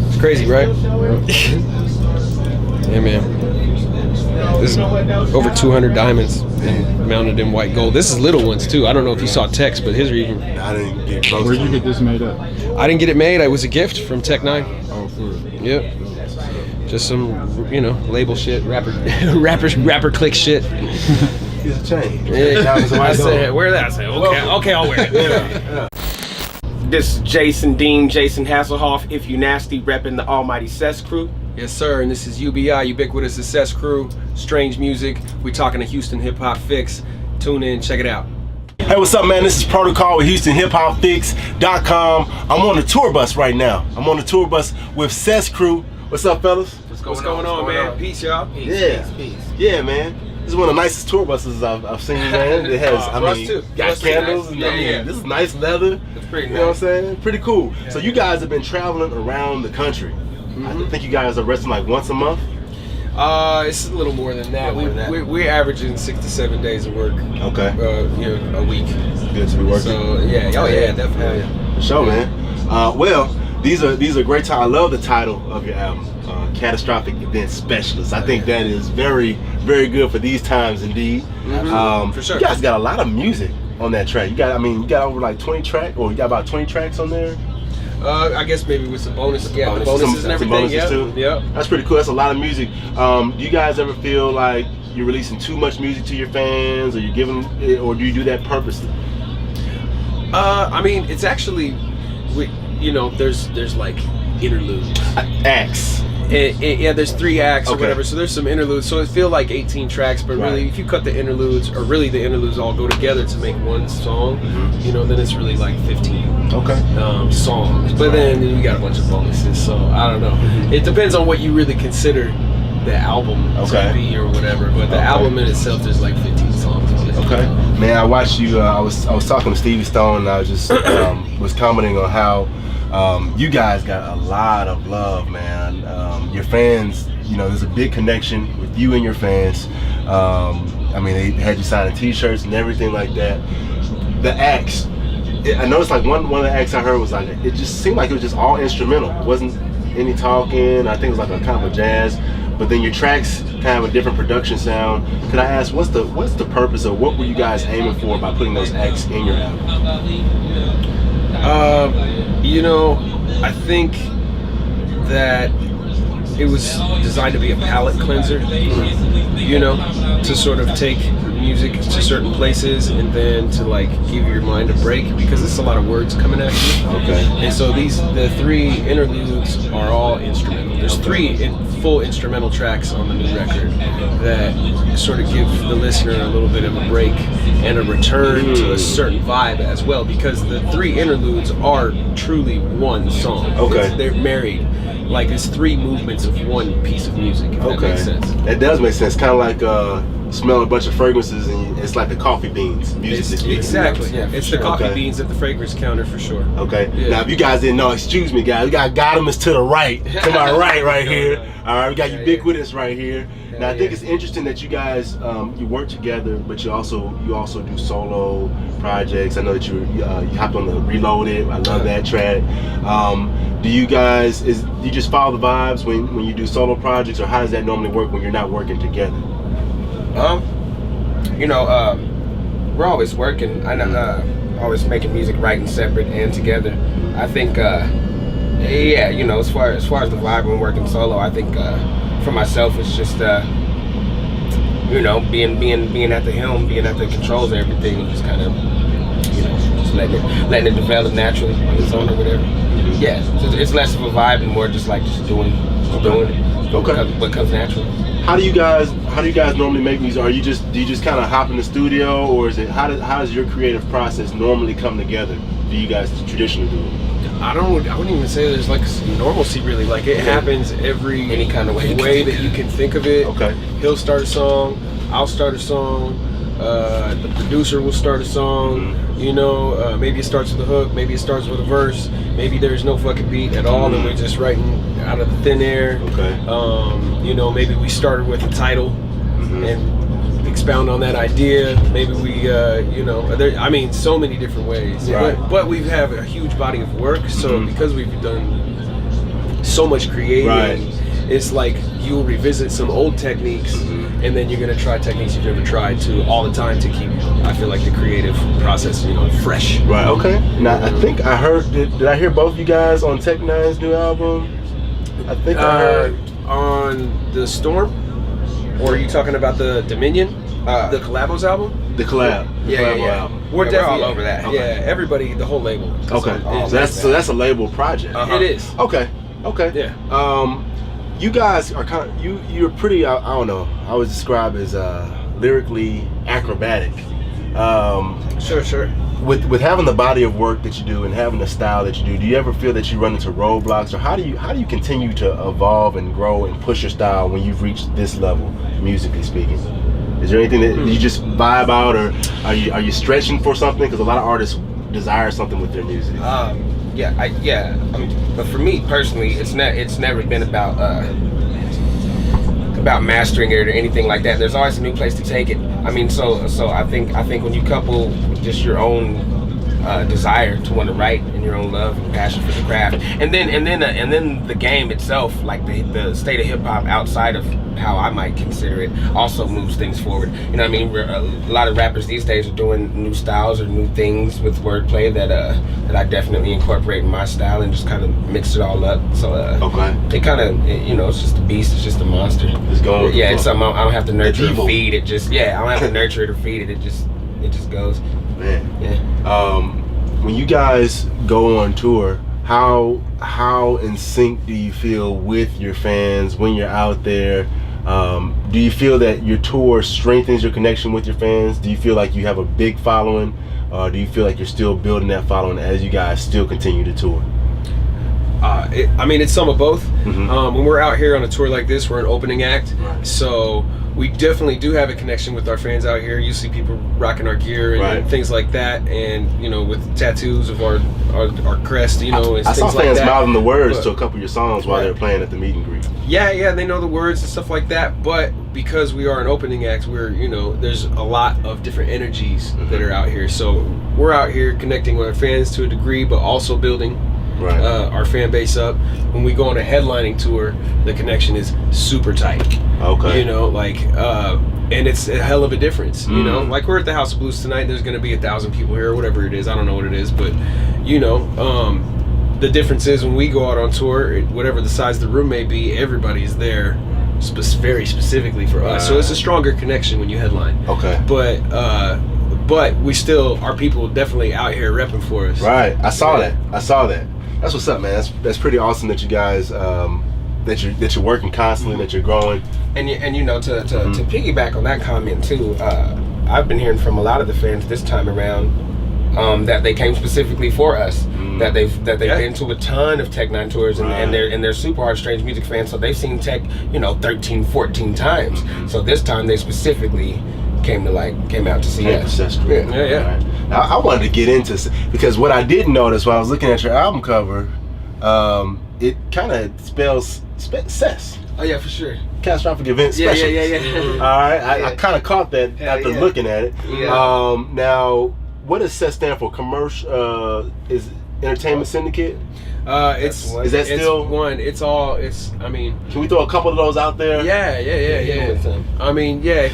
It's crazy, right? Yeah, man. This is over 200 diamonds and mounted in white gold. This is little ones too. I don't know if you saw Tex, but his are even. I didn't get close. Where'd you get this made up? I didn't get it made. It was a gift from N9ne. Oh, for real? Yep. Just some, label shit, rapper click shit. It's a chain. Yeah. I said, wear that. I said, okay, I'll wear it. Yeah. This is Jason Dean, Jason Hasselhoff, If You Nasty, repping the almighty CES CRU. Yes, sir. And this is UBI, Ubiquitous the CES CRU. Strange music. We're talking a Houston hip hop fix. Tune in, check it out. Hey, what's up, man? This is Protocol with HoustonHipHopFix.com. I'm on the tour bus right now. I'm on the tour bus with CES CRU. What's up, fellas? What's going on, man? Peace, y'all. Peace. Yeah, man. This is one of the nicest tour buses I've seen, man. It has, got candles. Nice. This is nice leather. It's pretty nice. You know what I'm saying? Pretty cool. Yeah. So you guys have been traveling around the country. I think you guys are resting like once a month. It's a little more than that. We're averaging 6 to 7 days of work. Okay. A week. It's good to be working. So yeah, definitely. For sure, man. Well, these are great titles. I love the title of your album, Catastrophic Event Specialist. I think that is very, very good for these times indeed. For sure. You guys got a lot of music on that track. You got over like 20 tracks, or you got about 20 tracks on there. I guess maybe with some bonuses. Yeah, the bonuses and everything. Yeah. That's pretty cool. That's a lot of music. Do you guys ever feel like you're releasing too much music to your fans, or you're giving it, or do you do that purposely? I mean, it's actually, there's like interludes. Acts. Yeah, there's 3 acts or Okay. whatever, so there's some interludes. So it feel like 18 tracks, but really, if you cut the interludes, or really the interludes all go together to make one song, then it's really like 15 songs. But then you got a bunch of bonuses, so I don't know. It depends on what you really consider the album to be or whatever. But the album in itself, there's like 15 songs on it. Okay. Man, I watched you. I was talking to Stevie Stone, and I was just was commenting on how you guys got a lot of love, man. Your fans, there's a big connection with you and your fans. They had you signing T-shirts and everything like that. The acts, I noticed like one of the acts I heard was like, it just seemed like it was just all instrumental. It wasn't any talking. I think it was like a kind of a jazz. But then your tracks kind of a different production sound. Could I ask, what's the purpose, or what were you guys aiming for by putting those acts in your album? I think that it was designed to be a palate cleanser, to sort of take music to certain places and then to like give your mind a break, because it's a lot of words coming at you. Okay. And so the 3 interludes are all instrumental. There's 3 full instrumental tracks on the new record that sort of give the listener a little bit of a break and a return to a certain vibe as well, because the 3 interludes are truly one song. Okay. They're married. Like it's 3 movements of one piece of music, if that makes sense. That does make sense. Kind of like smell a bunch of fragrances, and it's like the coffee beans. Exactly. Yeah, it's the coffee beans at the fragrance counter for sure. Okay. Yeah. Now, if you guys didn't know, excuse me, guys. We got Godimus to the right, to my right here. All right, we got Ubiquitous right here. Now, I think it's interesting that you guys you work together, but you also do solo projects. I know that you hopped on the Reloaded. I love that track. Do you guys you just follow the vibes when you do solo projects, or how does that normally work when you're not working together? We're always working. Always making music, writing separate and together. I think, as far as the vibe when working solo, I think for myself it's just being at the helm, being at the controls of everything, and just kind of just letting it develop naturally on its own or whatever. Yeah, so it's less of a vibe and more just like doing what comes naturally. How do you guys normally make music? Do you just kind of hop in the studio, or is it how does your creative process normally come together? Do you guys traditionally do it? I wouldn't even say there's like normalcy really. Like it happens any kind of way that you can think of it. Okay. He'll start a song, I'll start a song, the producer will start a song, maybe it starts with a hook, maybe it starts with a verse, maybe there's no fucking beat at all and we're just writing out of the thin air. Okay. Maybe we started with a title and expound on that idea. Maybe we, I mean, so many different ways. Right. But we have a huge body of work, so because we've done so much creating, it's like you'll revisit some old techniques, and then you're gonna try techniques you've never tried to all the time to keep, I feel like, the creative process, fresh. Right. Okay. Now I think I heard. Did I hear both you guys on N9ne's new album? I think I heard on the Storm. Or are you talking about the Dominion, the Collabos album? The collab. Yeah. Album. We're definitely all over that. Okay. Yeah, everybody, the whole label. Okay. So that's a label project. It is. Okay. Yeah. You guys are you're pretty. I don't know. I would describe as lyrically acrobatic. Sure. With having the body of work that you do and having the style that you do you ever feel that you run into roadblocks, or how do you continue to evolve and grow and push your style when you've reached this level, musically speaking? Is there anything that you just vibe out, or are you stretching for something? Because a lot of artists desire something with their music. But for me personally, it's never been about mastering it or anything like that. There's always a new place to take it. I mean, so I think when you couple just your own desire to want to write and your own love and passion for the craft, and then the game itself, like the state of hip hop outside of how I might consider it, also moves things forward. You know what I mean? A lot of rappers these days are doing new styles or new things with wordplay that I definitely incorporate in my style and just kind of mix it all up. So it kind of, it's just a beast. It's just a monster. It's going. Yeah, it's something I don't have to nurture or feed. It just I don't have to nurture it or feed it. It just goes. Man. Yeah. When you guys go on tour, how in sync do you feel with your fans when you're out there? Do you feel that your tour strengthens your connection with your fans? Do you feel like you have a big following? Do you feel like you're still building that following as you guys still continue to tour? It's some of both. When we're out here on a tour like this, we're an opening act, so we definitely do have a connection with our fans out here. You see people rocking our gear and things like that, and with tattoos of our crest, and I things saw like fans that. mouthing the words to a couple of your songs while they were playing at the meet and greet. Yeah, they know the words and stuff like that. But because we are an opening act, we're there's a lot of different energies that are out here. So we're out here connecting with our fans to a degree, but also building our fan base up. When we go on a headlining tour, the connection is super tight. Okay. And it's a hell of a difference. Like we're at the House of Blues tonight. There's going to be 1,000 people here, or whatever it is. I don't know what it is, but the difference is when we go out on tour, whatever the size of the room may be, everybody's there very specifically for us. So it's a stronger connection when you headline. Okay. But we still, our people definitely out here repping for us. Right. I saw that. That's what's up, man. That's pretty awesome that you guys that you're working constantly, that you're growing. And to piggyback on that comment too, I've been hearing from a lot of the fans this time around that they came specifically for us. That they've been to a ton of N9ne tours, and they're super hard strange music fans, so they've seen Tech 13, 14 times. So this time they specifically came out to see us. That's great. Yeah. Right. Now, I wanted to get into, because what I didn't notice while I was looking at your album cover, it kind of spells CES. Oh yeah, for sure. Catastrophic Event Special. Yeah. All right, I kind of caught that after looking at it. Yeah. Now, what does CES stand for? Commercial is Entertainment Syndicate. It's one. Can we throw a couple of those out there? Yeah.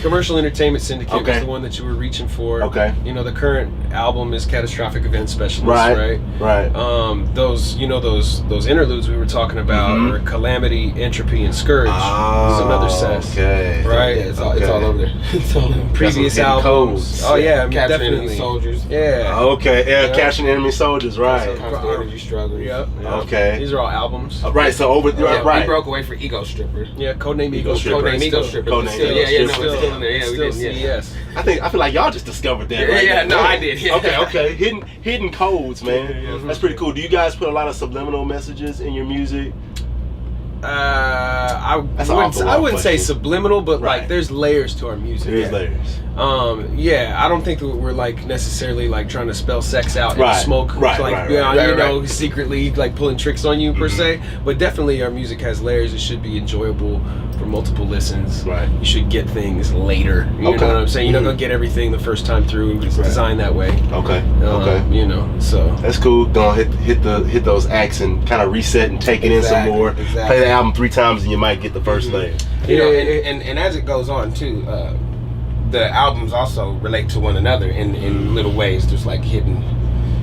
Commercial Entertainment Syndicate was the one that you were reaching for. Okay. The current album is Catastrophic Event Specialist, right? Those interludes we were talking about are Calamity, Entropy, and Scourge. Is another CES. Okay. Right. Yeah, it's all over there. It's all over. Previous albums. Oh yeah, Capturing Enemy Soldiers. Yeah. Okay. Yeah, Capturing Enemy Soldiers. Right. Constant Energy Struggles. Yep. Okay. These are all albums. Right. So we broke away for Ego Stripper. Yeah. Codename Ego Stripper. Codename Ego Stripper. It's still in there. Yeah, we did. CES. I feel like y'all just discovered that. Right? Yeah. No, I did. Yeah. Okay. Hidden codes, man. That's pretty cool. Do you guys put a lot of subliminal messages in your music? I wouldn't say subliminal, but like there's layers to our music. There's layers. Yeah, I don't think that we're like necessarily like trying to spell sex out in the smoke, secretly like pulling tricks on you per se. But definitely, our music has layers. It should be enjoyable for multiple listens. Right. You should get things later. You know what I'm saying? You're not gonna get everything the first time through. It's designed that way. Okay. You know, so that's cool. Gonna hit those acts and kind of reset and take it in some more. Play the album 3 times and you might get the first layer. You know, and as it goes on too, the albums also relate to one another in little ways. There's like hidden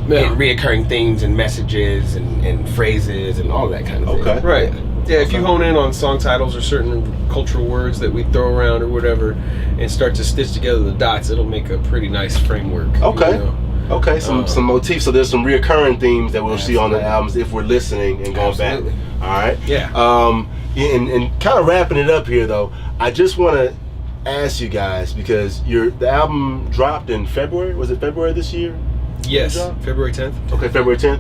reoccurring things and messages and phrases and all that kind of thing. Right. Yeah, if you hone in on song titles or certain cultural words that we throw around or whatever and start to stitch together the dots, it'll make a pretty nice framework. Okay. You know? Okay, some motifs. So there's some reoccurring themes that we'll see on the albums if we're listening and going back. All right. Yeah. And kind of wrapping it up here though, I just want to ask you guys, because the album dropped in February. Was it February this year? Yes, February 10th. Okay, February 10th.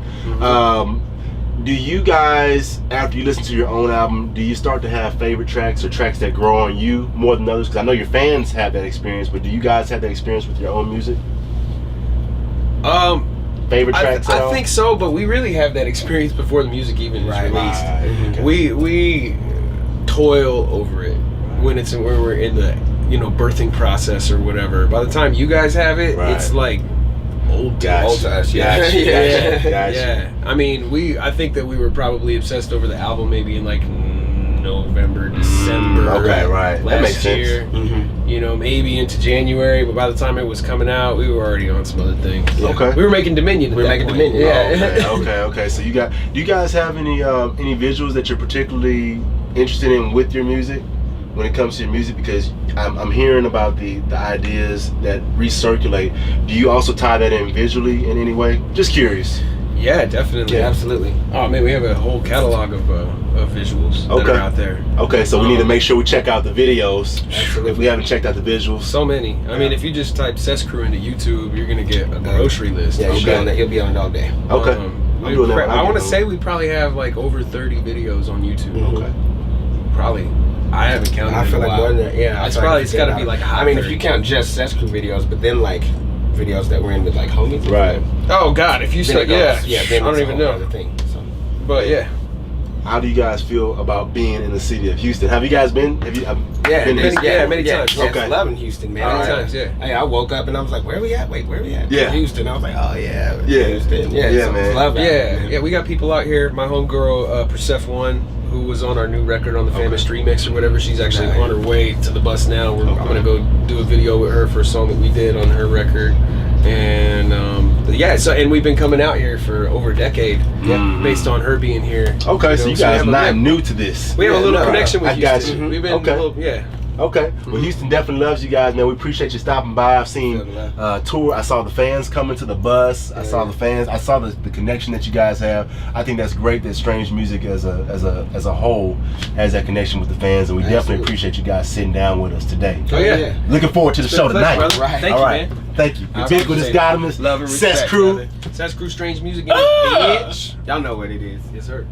Do you guys, after you listen to your own album, do you start to have favorite tracks or tracks that grow on you more than others? Because I know your fans have that experience, but do you guys have that experience with your own music? Favorite tracks at all? I think so, but we really have that experience before the music even is released. Okay. We toil over it when we're in the birthing process or whatever. By the time you guys have it, it's like old to us. Yeah. I mean, I think that we were probably obsessed over the album maybe in like November, December. That makes year. Sense. You know, maybe into January, but by the time it was coming out, we were already on some other things. Okay. We were making Dominion. Yeah. Okay. So do you guys have any visuals that you're particularly interested in with your music when it comes to your music? Because I'm hearing about the ideas that recirculate. Do you also tie that in visually in any way? Just curious. Yeah, definitely. Yeah, absolutely. Oh man, we have a whole catalog of visuals that are out there. Okay, so we need to make sure we check out the videos. Absolutely. If we haven't checked out the visuals. So many. I mean, if you just type CES CRU into YouTube, you're gonna get a grocery list. Yeah, you'll be on it all day. Okay. I want to say we probably have like over 30 videos on YouTube. Okay. Probably. I haven't counted. I feel like more than that. Yeah, it's got to be like. I mean, if you count just CES CRU videos, but then like videos that we're in with like homies. Right. Oh God, if you said then I don't even know. Other thing, so. But yeah. How do you guys feel about being in the city of Houston? Have you guys been? Have you? Many times. Yeah, okay. Loving Houston, man. Many times, yeah. Hey, I woke up and I was like, "Where we at? Wait, where we at?" Yeah. Houston. I was like, "Oh yeah, Houston." Yeah, man. Love that. Yeah. We got people out here. My homegirl, Persephone, who was on our new record on the Famous Remix or whatever. She's actually on her way to the bus now. I'm gonna go do a video with her for a song that we did on her record. And and we've been coming out here for over a decade, based on her being here. Okay, so you guys are not new to this. We have a little connection with Houston. You. We've been Okay. Well, Houston definitely loves you guys, man. We appreciate you stopping by. I've seen tour. I saw the fans coming to the bus. I saw the fans. I saw the connection that you guys have. I think that's great that Strange Music as a whole has that connection with the fans, and we definitely appreciate you guys sitting down with us today. Oh yeah. Looking forward to the show tonight. Right. Thank you, man. Thank you. Ubiquitous Godimus. Love and respect. CES CRU. CES CRU, Strange Music, bitch. Y'all know what it is. Yes, sir.